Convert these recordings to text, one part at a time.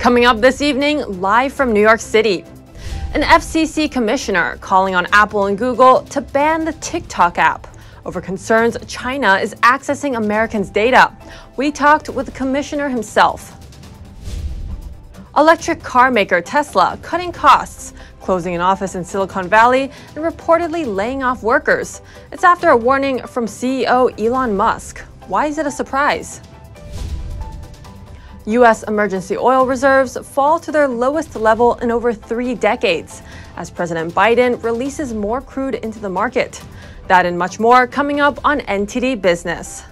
Coming up this evening, live from New York City. An FCC commissioner calling on Apple and Google to ban the TikTok app over concerns China is accessing Americans' data. We talked with the commissioner himself. Electric car maker Tesla cutting costs, closing an office in Silicon Valley, and reportedly laying off workers. It's after a warning from CEO Elon Musk. Why is it a surprise? U.S. emergency oil reserves fall to their lowest level in over 3 decades as President Biden releases more crude into the market. That and much more coming up on NTD Business.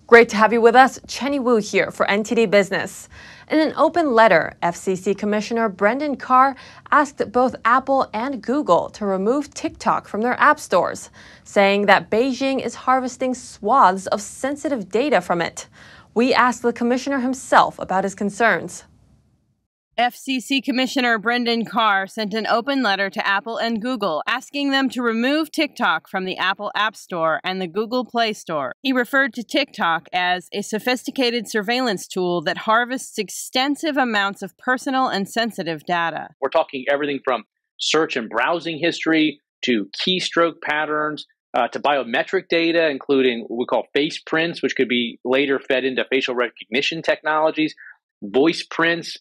Great to have you with us. Chenny Wu here for NTD Business. In an open letter, FCC Commissioner Brendan Carr asked both Apple and Google to remove TikTok from their app stores, saying that Beijing is harvesting swaths of sensitive data from it. We asked the commissioner himself about his concerns. FCC Commissioner Brendan Carr sent an open letter to Apple and Google asking them to remove TikTok from the Apple App Store and the Google Play Store. He referred to TikTok as a sophisticated surveillance tool that harvests extensive amounts of personal and sensitive data. We're talking everything from search and browsing history to keystroke patterns to biometric data, including what we call face prints, which could be later fed into facial recognition technologies, voice prints,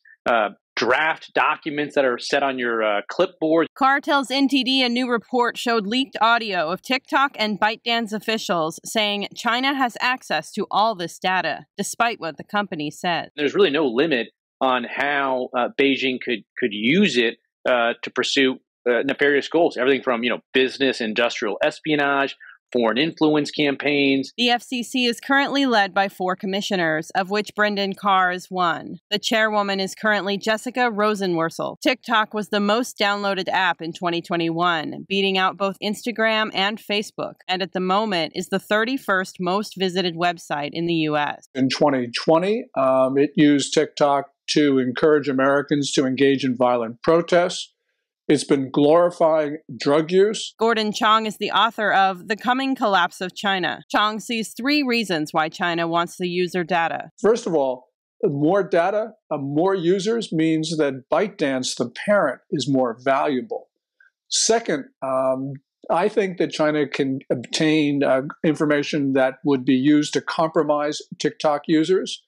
draft documents that are set on your clipboard. Carr tells NTD a new report showed leaked audio of TikTok and ByteDance officials saying China has access to all this data, despite what the company said. There's really no limit on how Beijing could use it to pursue nefarious goals, everything from business, industrial espionage, foreign influence campaigns. The FCC is currently led by 4 commissioners, of which Brendan Carr is one. The chairwoman is currently Jessica Rosenworcel. TikTok was the most downloaded app in 2021, beating out both Instagram and Facebook, and at the moment is the 31st most visited website in the U.S. In 2020, it used TikTok to encourage Americans to engage in violent protests. It's been glorifying drug use. Gordon Chong is the author of The Coming Collapse of China. Chong sees 3 reasons why China wants the user data. First of all, more data, more users means that ByteDance, the parent, is more valuable. Second, I think that China can obtain information that would be used to compromise TikTok users.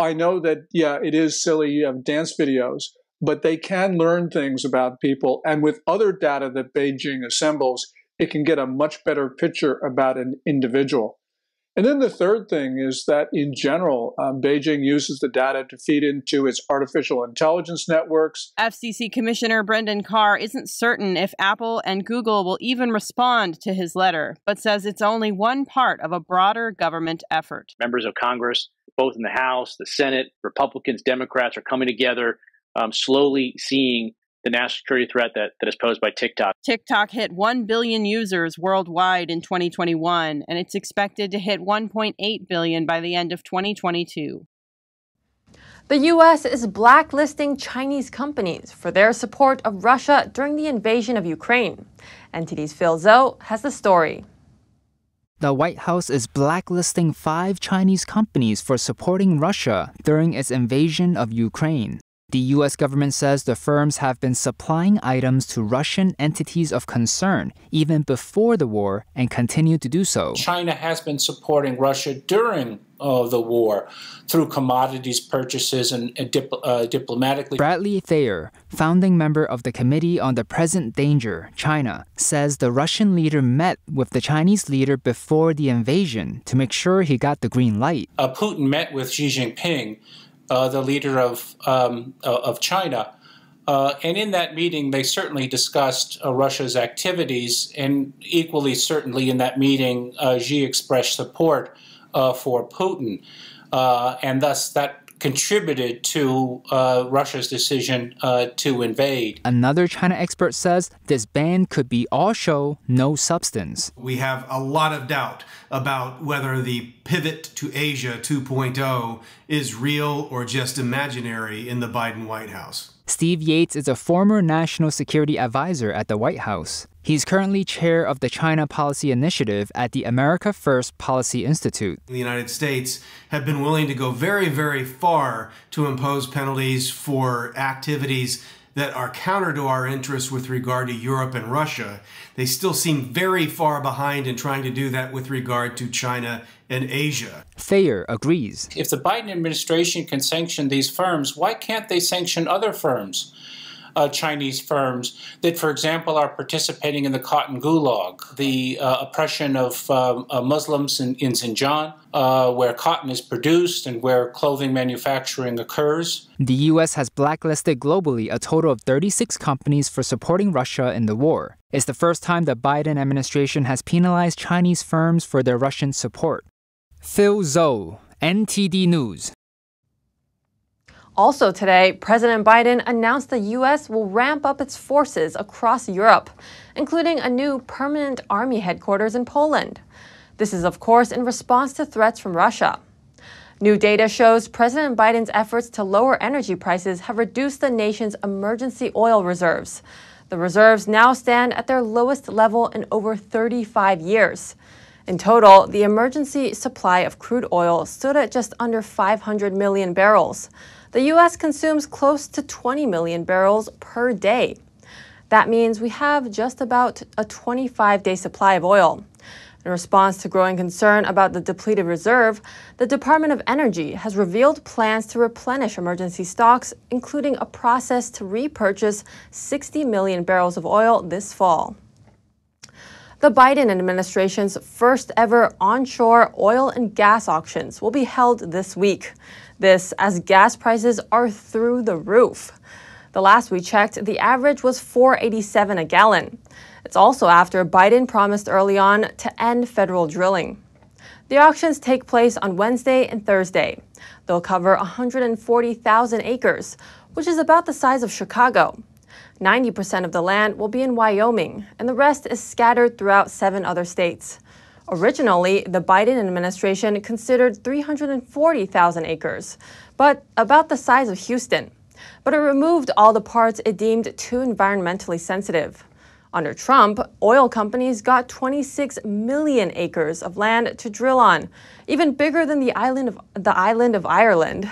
I know that, it is silly dance videos, but they can learn things about people. And with other data that Beijing assembles, it can get a much better picture about an individual. And then the third thing is that in general, Beijing uses the data to feed into its artificial intelligence networks. FCC Commissioner Brendan Carr isn't certain if Apple and Google will even respond to his letter, but says it's only one part of a broader government effort. Members of Congress, both in the House, the Senate, Republicans, Democrats are coming together, slowly seeing the national security threat that is posed by TikTok. TikTok hit 1 billion users worldwide in 2021, and it's expected to hit 1.8 billion by the end of 2022. The U.S. is blacklisting Chinese companies for their support of Russia during the invasion of Ukraine. NTD's Phil Zhou has the story. The White House is blacklisting 5 Chinese companies for supporting Russia during its invasion of Ukraine. The U.S. government says the firms have been supplying items to Russian entities of concern even before the war and continue to do so. China has been supporting Russia during the war through commodities purchases and diplomatically. Bradley Thayer, founding member of the Committee on the Present Danger, China, says the Russian leader met with the Chinese leader before the invasion to make sure he got the green light. Putin met with Xi Jinping, the leader of China. And in that meeting, they certainly discussed Russia's activities, and equally certainly in that meeting, Xi expressed support for Putin. And thus that contributed to Russia's decision to invade. Another China expert says this ban could be all show, no substance. We have a lot of doubt about whether the pivot to Asia 2.0 is real or just imaginary in the Biden White House. Steve Yates is a former national security advisor at the White House. He's currently chair of the China Policy Initiative at the America First Policy Institute. The United States have been willing to go very, very far to impose penalties for activities that are counter to our interests with regard to Europe and Russia. They still seem very far behind in trying to do that with regard to China and Asia. Thayer agrees. If the Biden administration can sanction these firms, why can't they sanction other firms? Chinese firms that, for example, are participating in the cotton gulag, the oppression of Muslims in Xinjiang, where cotton is produced and where clothing manufacturing occurs. The U.S. has blacklisted globally a total of 36 companies for supporting Russia in the war. It's the first time the Biden administration has penalized Chinese firms for their Russian support. Phil Zhou, NTD News. Also today, President Biden announced the U.S. will ramp up its forces across Europe, including a new permanent army headquarters in Poland. This is, of course, in response to threats from Russia. New data shows President Biden's efforts to lower energy prices have reduced the nation's emergency oil reserves. The reserves now stand at their lowest level in over 35 years. In total, the emergency supply of crude oil stood at just under 500 million barrels. The U.S. consumes close to 20 million barrels per day. That means we have just about a 25-day supply of oil. In response to growing concern about the depleted reserve, the Department of Energy has revealed plans to replenish emergency stocks, including a process to repurchase 60 million barrels of oil this fall. The Biden administration's first ever onshore oil and gas auctions will be held this week. This as gas prices are through the roof. The last we checked, the average was $4.87 a gallon. It's also after Biden promised early on to end federal drilling. The auctions take place on Wednesday and Thursday. They'll cover 140,000 acres, which is about the size of Chicago. 90% of the land will be in Wyoming, and the rest is scattered throughout 7 other states. Originally, the Biden administration considered 340,000 acres, but about the size of Houston. But it removed all the parts it deemed too environmentally sensitive. Under Trump, oil companies got 26 million acres of land to drill on, even bigger than the island of Ireland.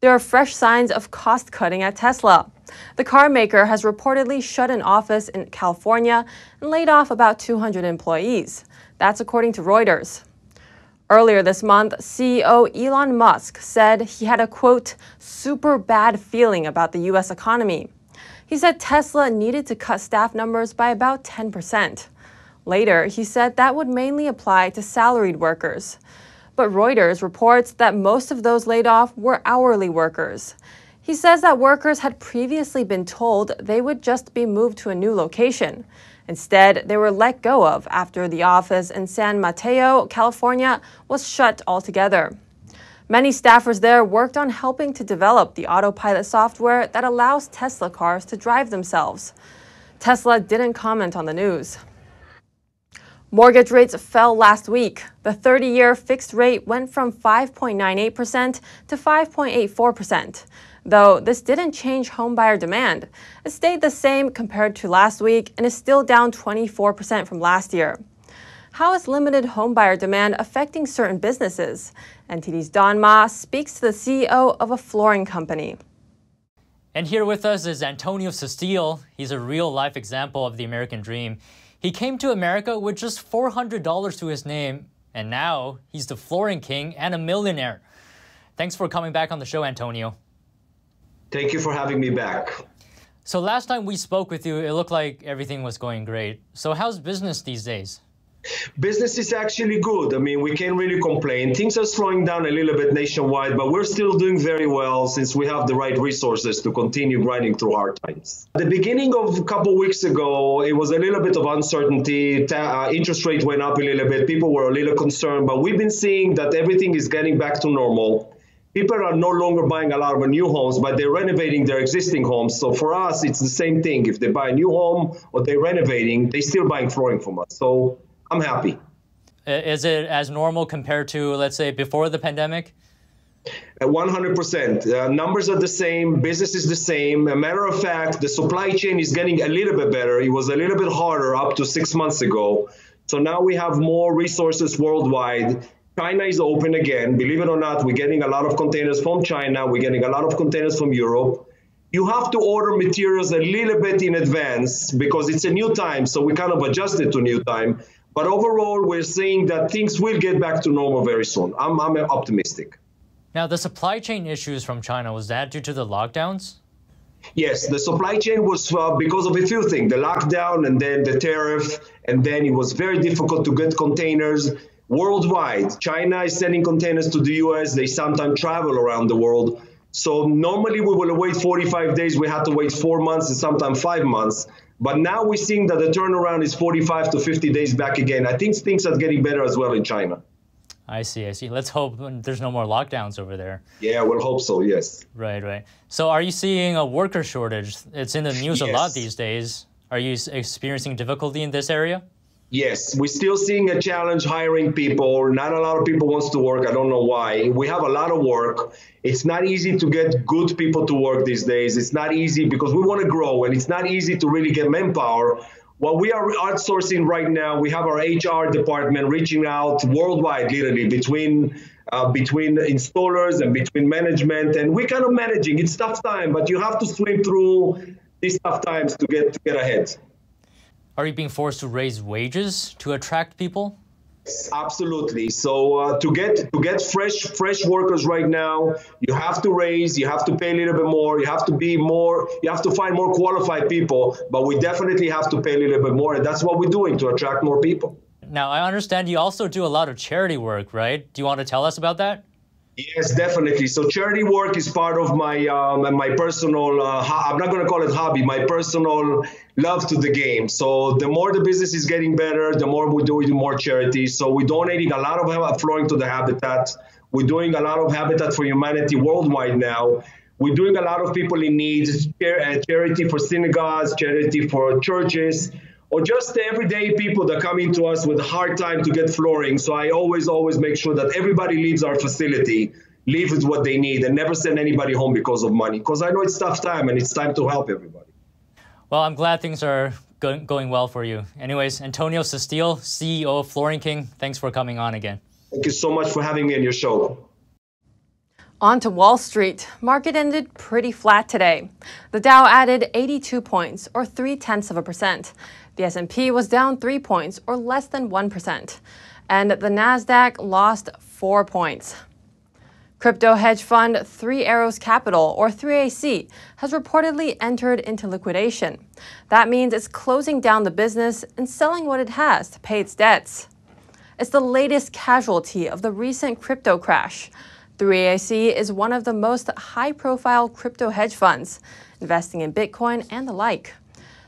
There are fresh signs of cost-cutting at Tesla. The car maker has reportedly shut an office in California and laid off about 200 employees. That's according to Reuters. Earlier this month, CEO Elon Musk said he had a, quote, super bad feeling about the U.S. economy. He said Tesla needed to cut staff numbers by about 10%. Later, he said that would mainly apply to salaried workers. But Reuters reports that most of those laid off were hourly workers. He says that workers had previously been told they would just be moved to a new location. Instead, they were let go of after the office in San Mateo, California, was shut altogether. Many staffers there worked on helping to develop the autopilot software that allows Tesla cars to drive themselves. Tesla didn't comment on the news. Mortgage rates fell last week. The 30-year fixed rate went from 5.98% to 5.84%. Though this didn't change homebuyer demand. It stayed the same compared to last week and is still down 24% from last year. How is limited homebuyer demand affecting certain businesses? NTD's Don Ma speaks to the CEO of a flooring company. And here with us is Antonio Sestiel. He's a real-life example of the American dream. He came to America with just $400 to his name, and now he's the flooring king and a millionaire. Thanks for coming back on the show, Antonio. Thank you for having me back. So last time we spoke with you, it looked like everything was going great. So how's business these days? Business is actually good. I mean, we can't really complain. Things are slowing down a little bit nationwide, but we're still doing very well since we have the right resources to continue grinding through hard times. At the beginning of a couple weeks ago, it was a little bit of uncertainty. Interest rate went up a little bit. People were a little concerned, but we've been seeing that everything is getting back to normal. People are no longer buying a lot of new homes, but they're renovating their existing homes. So for us, it's the same thing. If they buy a new home or they're renovating, they're still buying flooring from us. So I'm happy. Is it as normal compared to, let's say, before the pandemic? At 100%. Numbers are the same, business is the same. A matter of fact, the supply chain is getting a little bit better. It was a little bit harder up to 6 months ago. So now we have more resources worldwide. China is open again. Believe it or not, we're getting a lot of containers from China. We're getting a lot of containers from Europe. You have to order materials a little bit in advance because it's a new time. So we kind of adjusted to new time. But overall, we're seeing that things will get back to normal very soon. I'm optimistic. Now, the supply chain issues from China, was that due to the lockdowns? Yes, the supply chain was because of a few things, the lockdown and then the tariff, and then it was very difficult to get containers worldwide. China is sending containers to the US. They sometimes travel around the world. So normally we will wait 45 days. We had to wait 4 months and sometimes 5 months. But now we're seeing that the turnaround is 45 to 50 days back again. I think things are getting better as well in China. I see. Let's hope there's no more lockdowns over there. Yeah, we'll hope so, yes. Right. So are you seeing a worker shortage? It's in the news a lot Yes. these days. Are you experiencing difficulty in this area? Yes, we're still seeing a challenge hiring people. Not a lot of people wants to work. I don't know why. We have a lot of work. It's not easy to get good people to work these days. It's not easy because we want to grow, and it's not easy to really get manpower. What we are outsourcing right now, we have our HR department reaching out worldwide, literally, between installers and between management, and we're kind of managing. It's tough time, but you have to swim through these tough times to get ahead. Are you being forced to raise wages to attract people? Absolutely. So to get fresh workers right now, you have to pay a little bit more, you have to find more qualified people, but we definitely have to pay a little bit more, and that's what we're doing to attract more people. Now, I understand you also do a lot of charity work, right? Do you want to tell us about that? Yes, definitely. So charity work is part of my my personal, I'm not going to call it hobby, my personal love to the game. So the more the business is getting better, the more we're doing more charities. So we're donating a lot of flooring to the Habitat. We're doing a lot of Habitat for Humanity worldwide now. We're doing a lot of people in need, charity for synagogues, charity for churches, or just the everyday people that come into us with a hard time to get flooring. So I always make sure that everybody leaves our facility, leave with what they need, and never send anybody home because of money. Because I know it's tough time, and it's time to help everybody. Well, I'm glad things are going well for you. Anyways, Antonio Sestiel, CEO of Flooring King, thanks for coming on again. Thank you so much for having me on your show. On to Wall Street. Market ended pretty flat today. The Dow added 82 points, or 0.3%. The S&P was down 3 points, or less than 1%. And the Nasdaq lost 4 points. Crypto hedge fund Three Arrows Capital, or 3AC, has reportedly entered into liquidation. That means it's closing down the business and selling what it has to pay its debts. It's the latest casualty of the recent crypto crash. 3AC is one of the most high-profile crypto hedge funds, investing in Bitcoin and the like.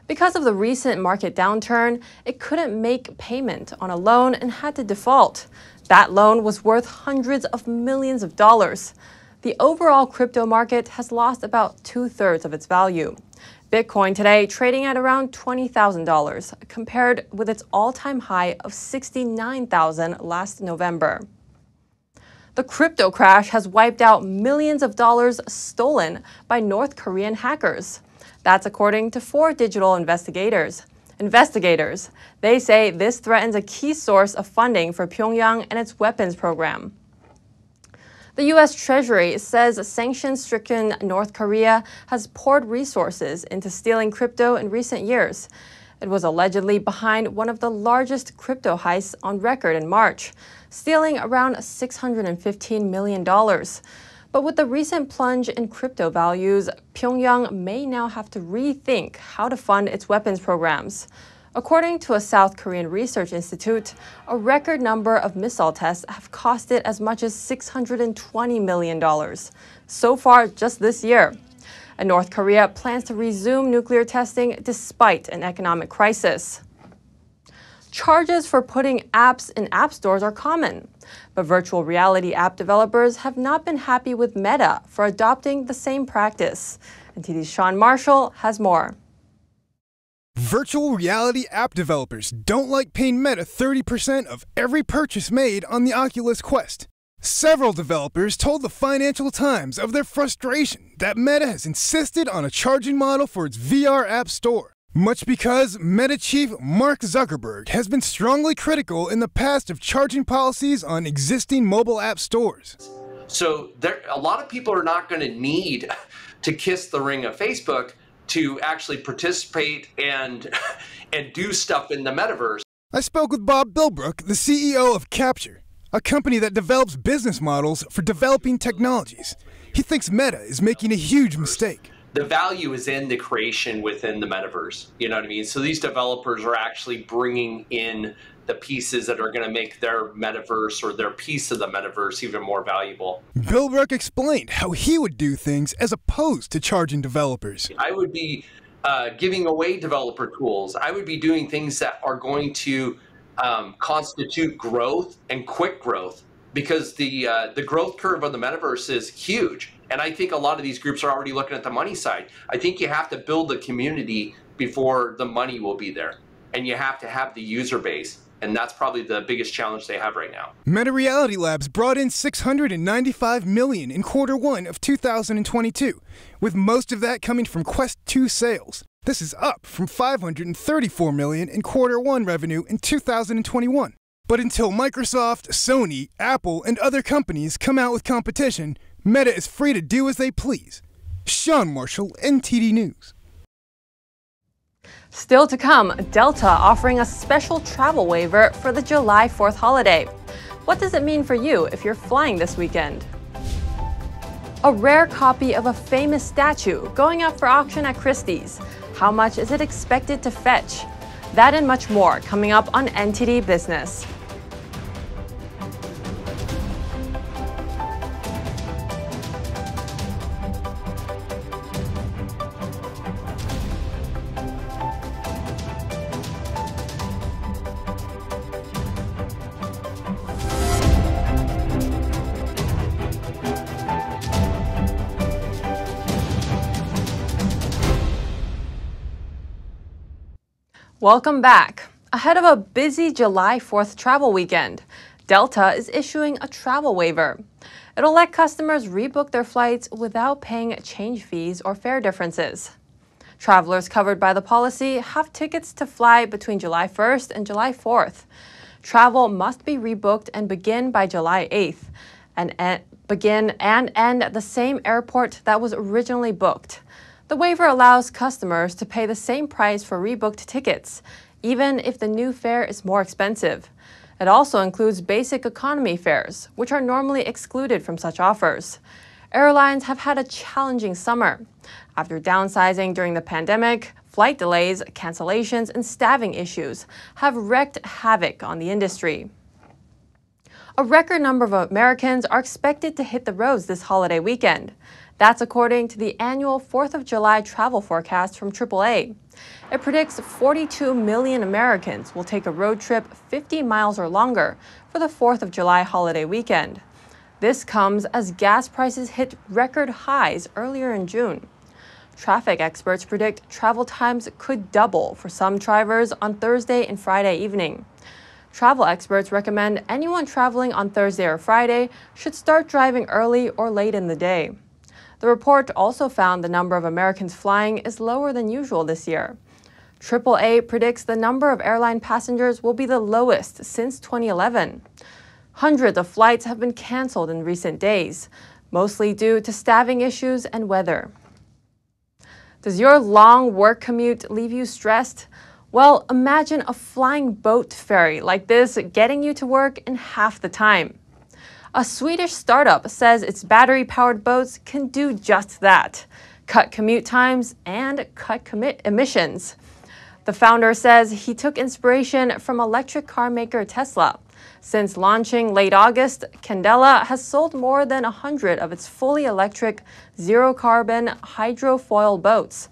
Because of the recent market downturn, it couldn't make payment on a loan and had to default. That loan was worth hundreds of millions of dollars. The overall crypto market has lost about 2/3 of its value. Bitcoin today trading at around $20,000, compared with its all-time high of $69,000 last November. The crypto crash has wiped out millions of dollars stolen by North Korean hackers. That's according to 4 digital investigators. They say this threatens a key source of funding for Pyongyang and its weapons program. The U.S. Treasury says sanctions-stricken North Korea has poured resources into stealing crypto in recent years. It was allegedly behind one of the largest crypto heists on record in March, stealing around $615 million. But with the recent plunge in crypto values, Pyongyang may now have to rethink how to fund its weapons programs. According to a South Korean research institute, a record number of missile tests have cost it as much as $620 million so far just this year. And North Korea plans to resume nuclear testing despite an economic crisis. Charges for putting apps in app stores are common, but virtual reality app developers have not been happy with Meta for adopting the same practice. NTD's Sean Marshall has more. Virtual reality app developers don't like paying Meta 30% of every purchase made on the Oculus Quest. Several developers told the Financial Times of their frustration that Meta has insisted on a charging model for its VR app store. Much because Meta chief Mark Zuckerberg has been strongly critical in the past of charging policies on existing mobile app stores. So a lot of people are not going to need to kiss the ring of Facebook to actually participate and do stuff in the metaverse. I spoke with Bob Bilbrook, the CEO of Capture, a company that develops business models for developing technologies. He thinks Meta is making a huge mistake. The value is in the creation within the metaverse. You know what I mean? So these developers are actually bringing in the pieces that are going to make their metaverse or their piece of the metaverse even more valuable. Bilbrook explained how he would do things as opposed to charging developers. I would be giving away developer tools. I would be doing things that are going to constitute growth and quick growth, because the growth curve of the metaverse is huge. And I think a lot of these groups are already looking at the money side. I think you have to build the community before the money will be there. And you have to have the user base. And that's probably the biggest challenge they have right now. Meta Reality Labs brought in $695 million in Q1 of 2022, with most of that coming from Quest 2 sales. This is up from $534 million in Q1 revenue in 2021. But until Microsoft, Sony, Apple, and other companies come out with competition, Meta is free to do as they please. Sean Marshall, NTD News. Still to come, Delta offering a special travel waiver for the July 4th holiday. What does it mean for you if you're flying this weekend? A rare copy of a famous statue going up for auction at Christie's. How much is it expected to fetch? That and much more coming up on NTD Business. Welcome back. Ahead of a busy July 4th travel weekend, Delta is issuing a travel waiver. It'll let customers rebook their flights without paying change fees or fare differences. Travelers covered by the policy have tickets to fly between July 1st and July 4th. Travel must be rebooked and begin by July 8th and end at the same airport that was originally booked. The waiver allows customers to pay the same price for rebooked tickets, even if the new fare is more expensive. It also includes basic economy fares, which are normally excluded from such offers. Airlines have had a challenging summer. After downsizing during the pandemic, flight delays, cancellations, and staffing issues have wreaked havoc on the industry. A record number of Americans are expected to hit the roads this holiday weekend. That's according to the annual 4th of July travel forecast from AAA. It predicts 42 million Americans will take a road trip 50 miles or longer for the 4th of July holiday weekend. This comes as gas prices hit record highs earlier in June. Traffic experts predict travel times could double for some drivers on Thursday and Friday evening. Travel experts recommend anyone traveling on Thursday or Friday should start driving early or late in the day. The report also found the number of Americans flying is lower than usual this year. AAA predicts the number of airline passengers will be the lowest since 2011. Hundreds of flights have been canceled in recent days, mostly due to staffing issues and weather. Does your long work commute leave you stressed? Well, imagine a flying boat ferry like this getting you to work in half the time. A Swedish startup says its battery-powered boats can do just that, cut commute times and cut emissions. The founder says he took inspiration from electric car maker Tesla. Since launching late August, Candela has sold more than 100 of its fully electric, zero-carbon hydrofoil boats.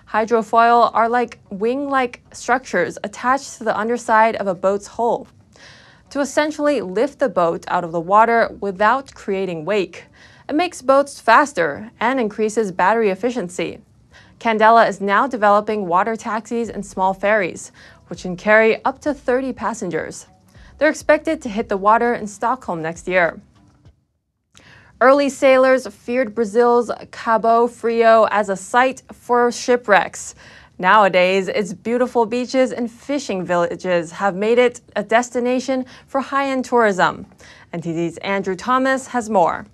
Hydrofoil are like wing-like structures attached to the underside of a boat's hull to essentially lift the boat out of the water without creating wake. It makes boats faster and increases battery efficiency. Candela is now developing water taxis and small ferries, which can carry up to 30 passengers. They're expected to hit the water in Stockholm next year. Early sailors feared Brazil's Cabo Frio as a site for shipwrecks. Nowadays, its beautiful beaches and fishing villages have made it a destination for high-end tourism. NTD's Andrew Thomas has more.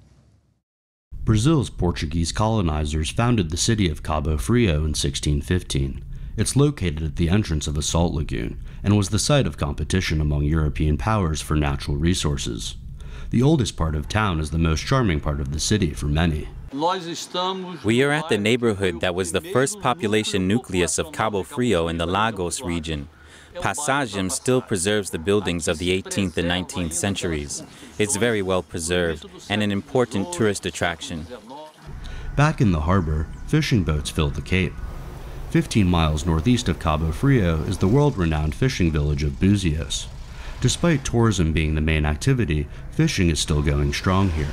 Brazil's Portuguese colonizers founded the city of Cabo Frio in 1615. It's located at the entrance of a salt lagoon and was the site of competition among European powers for natural resources. The oldest part of town is the most charming part of the city for many. We are at the neighborhood that was the first population nucleus of Cabo Frio in the Lagos region. Passagem still preserves the buildings of the 18th and 19th centuries. It's very well preserved and an important tourist attraction. Back in the harbor, fishing boats fill the cape. 15 miles northeast of Cabo Frio is the world-renowned fishing village of Búzios. Despite tourism being the main activity, fishing is still going strong here.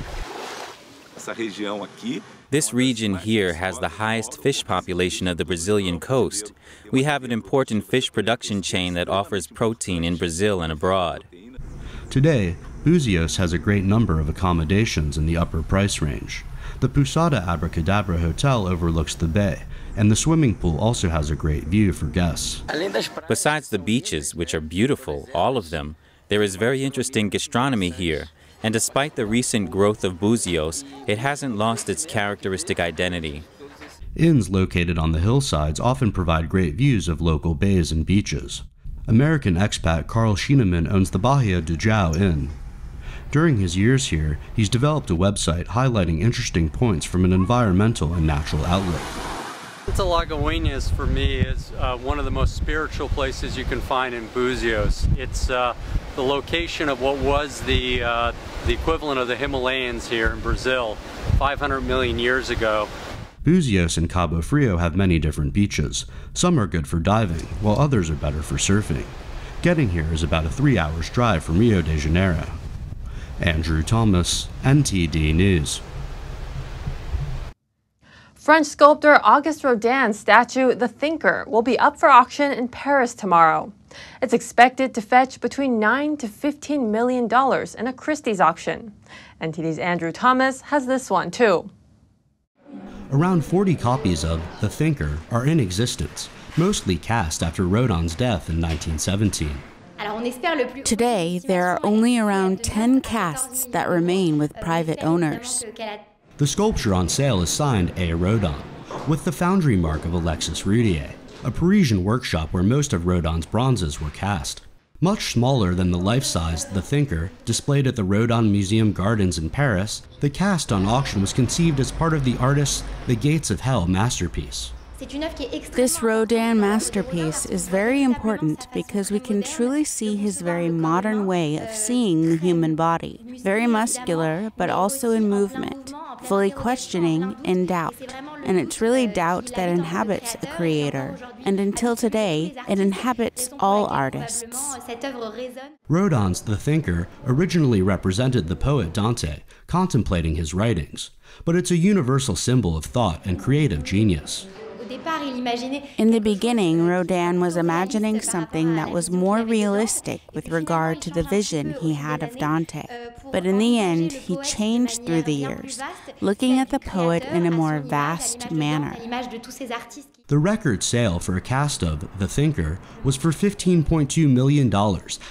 This region here has the highest fish population of the Brazilian coast. We have an important fish production chain that offers protein in Brazil and abroad. Today, Búzios has a great number of accommodations in the upper price range. The Pousada Abracadabra Hotel overlooks the bay, and the swimming pool also has a great view for guests. Besides the beaches, which are beautiful, all of them, there is very interesting gastronomy here. And despite the recent growth of Búzios, it hasn't lost its characteristic identity. Inns located on the hillsides often provide great views of local bays and beaches. American expat Carl Schienemann owns the Bahia do Jau Inn. During his years here, he's developed a website highlighting interesting points from an environmental and natural outlook. Lagoinhas for me is one of the most spiritual places you can find in Búzios. It's the location of what was the equivalent of the Himalayas here in Brazil 500 million years ago. Búzios and Cabo Frio have many different beaches. Some are good for diving, while others are better for surfing. Getting here is about a 3 hours drive from Rio de Janeiro. Andrew Thomas, NTD News. French sculptor Auguste Rodin's statue, The Thinker, will be up for auction in Paris tomorrow. It's expected to fetch between $9 to $15 million in a Christie's auction. NTD's Andrew Thomas has this one too. Around 40 copies of The Thinker are in existence, mostly cast after Rodin's death in 1917. Today, there are only around 10 casts that remain with private owners. The sculpture on sale is signed A. Rodin, with the foundry mark of Alexis Roudier, a Parisian workshop where most of Rodin's bronzes were cast. Much smaller than the life-size The Thinker, displayed at the Rodin Museum Gardens in Paris, the cast on auction was conceived as part of the artist's The Gates of Hell masterpiece. This Rodin masterpiece is very important because we can truly see his very modern way of seeing the human body, very muscular but also in movement, fully questioning and doubt. And it's really doubt that inhabits a creator, and until today, it inhabits all artists. Rodin's The Thinker originally represented the poet Dante, contemplating his writings, but it's a universal symbol of thought and creative genius. In the beginning, Rodin was imagining something that was more realistic with regard to the vision he had of Dante. But in the end, he changed through the years, looking at the poet in a more vast manner. The record sale for a cast of The Thinker was for $15.2 million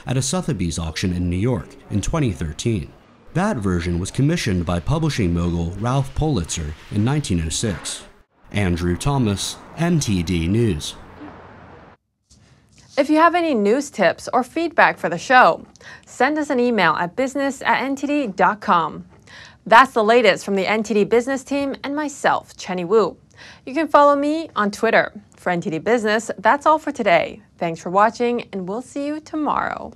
at a Sotheby's auction in New York in 2013. That version was commissioned by publishing mogul Ralph Pulitzer in 1906. Andrew Thomas, NTD News. If you have any news tips or feedback for the show, send us an email at business@ntd.com. That's the latest from the NTD Business team and myself, Chenny Wu. You can follow me on Twitter. For NTD Business, that's all for today. Thanks for watching, and we'll see you tomorrow.